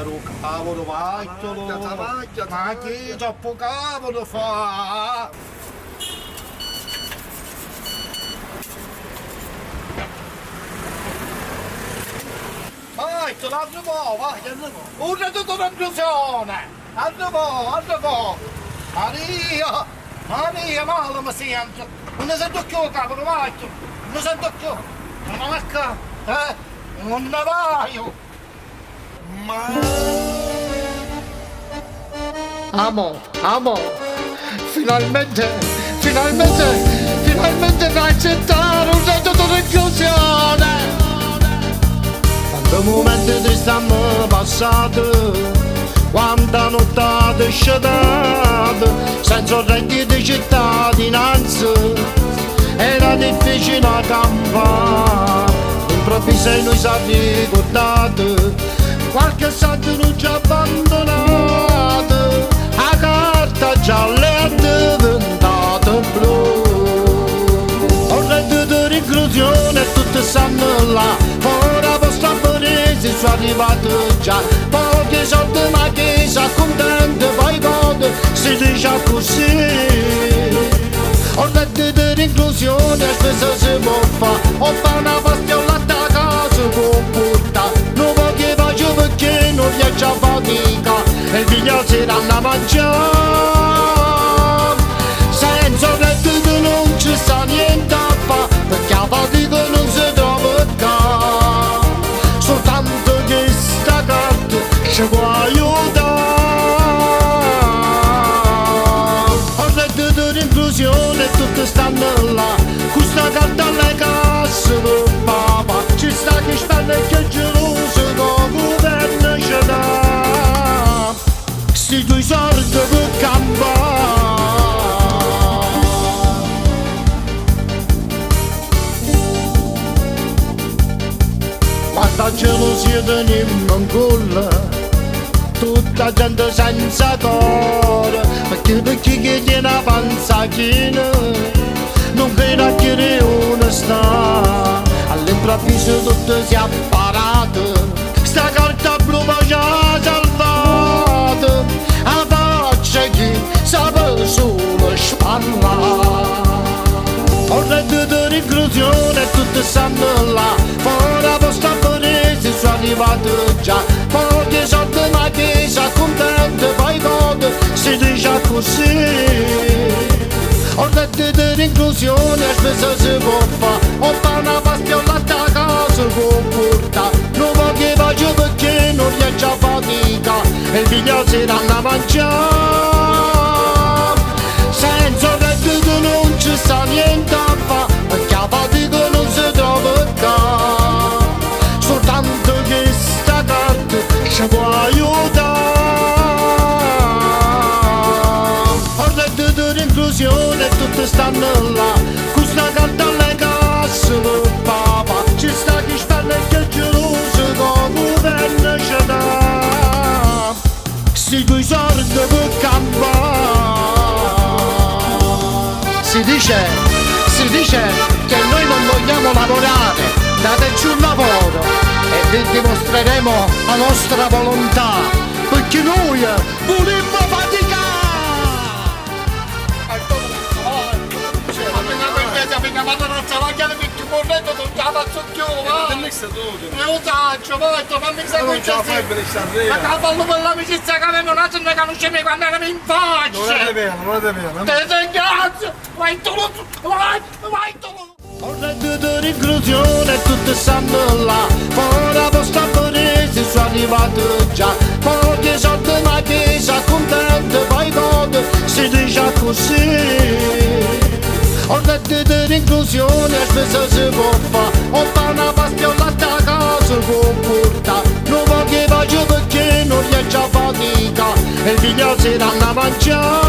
lo cavolo, vattelo. Ma che troppo cavolo fa? Vai, l'altro po', vai, l'altro po'. Una tutta conclusione. Altro po'. Maria, Maria, male mi sento. Non ne sento più, cavolo, vai. Non ne sento più. Non mi acca, non ne vai. Amo, finalmente da accettare un dato di inclusione. Quanto momenti ti stanno passati, quanta notte scetate, senza reddito di cittadinanza, era difficile campare. Improvviso noi siamo ricordati, qualche santo non ci ha abbandonato, la carta gialla è diventata blu. Ho reddito di inclusione, tutti stanno là, ora posto a Parigi sono arrivato già. Pochi soldi ma chi sa contento, poi gode, si dice così. Ho reddito di inclusione, spesso si può fare, ho fatto una pastiola a casa con porta. Non voglio faccio perché non riesco a fatica, e i figli si danno a mangiare. Senza reddito non ci sta niente a fare, perché la fatica non si trova qua. Soltanto che sta carta ci può aiutare. Ho reddito di inclusione e tutti stanno là, con sta carta alle casse per papà. Ci sta chi spende e che geloso con governo ci dà. Sti due soldi per campare. Quanta gelosia teniamo ancora, tutta gente senza cuore, perché chi tiene la panza china non crede che onestà. All'improvviso tutto si è apparato, sta carta blu poi ci ha salvato, a faccia chi sape solo spalla. Ho reddito di inclusione e tutti stanno là, ora posto a Parigi sono arrivato già. Pochi soldi ma chi sa contento, poi gode, si dice così. Ho reddito di inclusione, spesso si può fare, ho fatto una pastiola a casa con porta. Non voglio faccio perché non riesco a fatica, e i figli si danno a mangiare. Senza reddito non ci sta niente a fare, perché la fatica non si trova qua. Soltanto che sta carta ci può aiutare. Ho reddito di inclusione e tutti stanno là, con sta carta alle casse per papà. Ci sta chi spende e che geloso con governo ci dà. Sti due soldi per campare. Si dice che noi non vogliamo lavorare, dateci un lavoro e vi dimostreremo la nostra volontà, perché noi vogliamo faticare. Ma non ce la chiede perché corretto non ce la faccio più, va? Non lo faccio, poi fammi sapere che ma che fallo per l'amicizia che avevamo, noi non conosciamo quando eravamo in faccia. Non è vero. Te ringrazio, vai tu. Ho reddito di inclusione e tutti stanno là, ora posto a Parigi sono arrivato già. Pochi soldi ma chi sa contento, poi gode, si dice così. Ho reddito di inclusione e spesso si può fare, ho fatto una pastiola a casa con porta. Non voglio faccio perché non riesco a fatica, e i figli si danno a mangiare.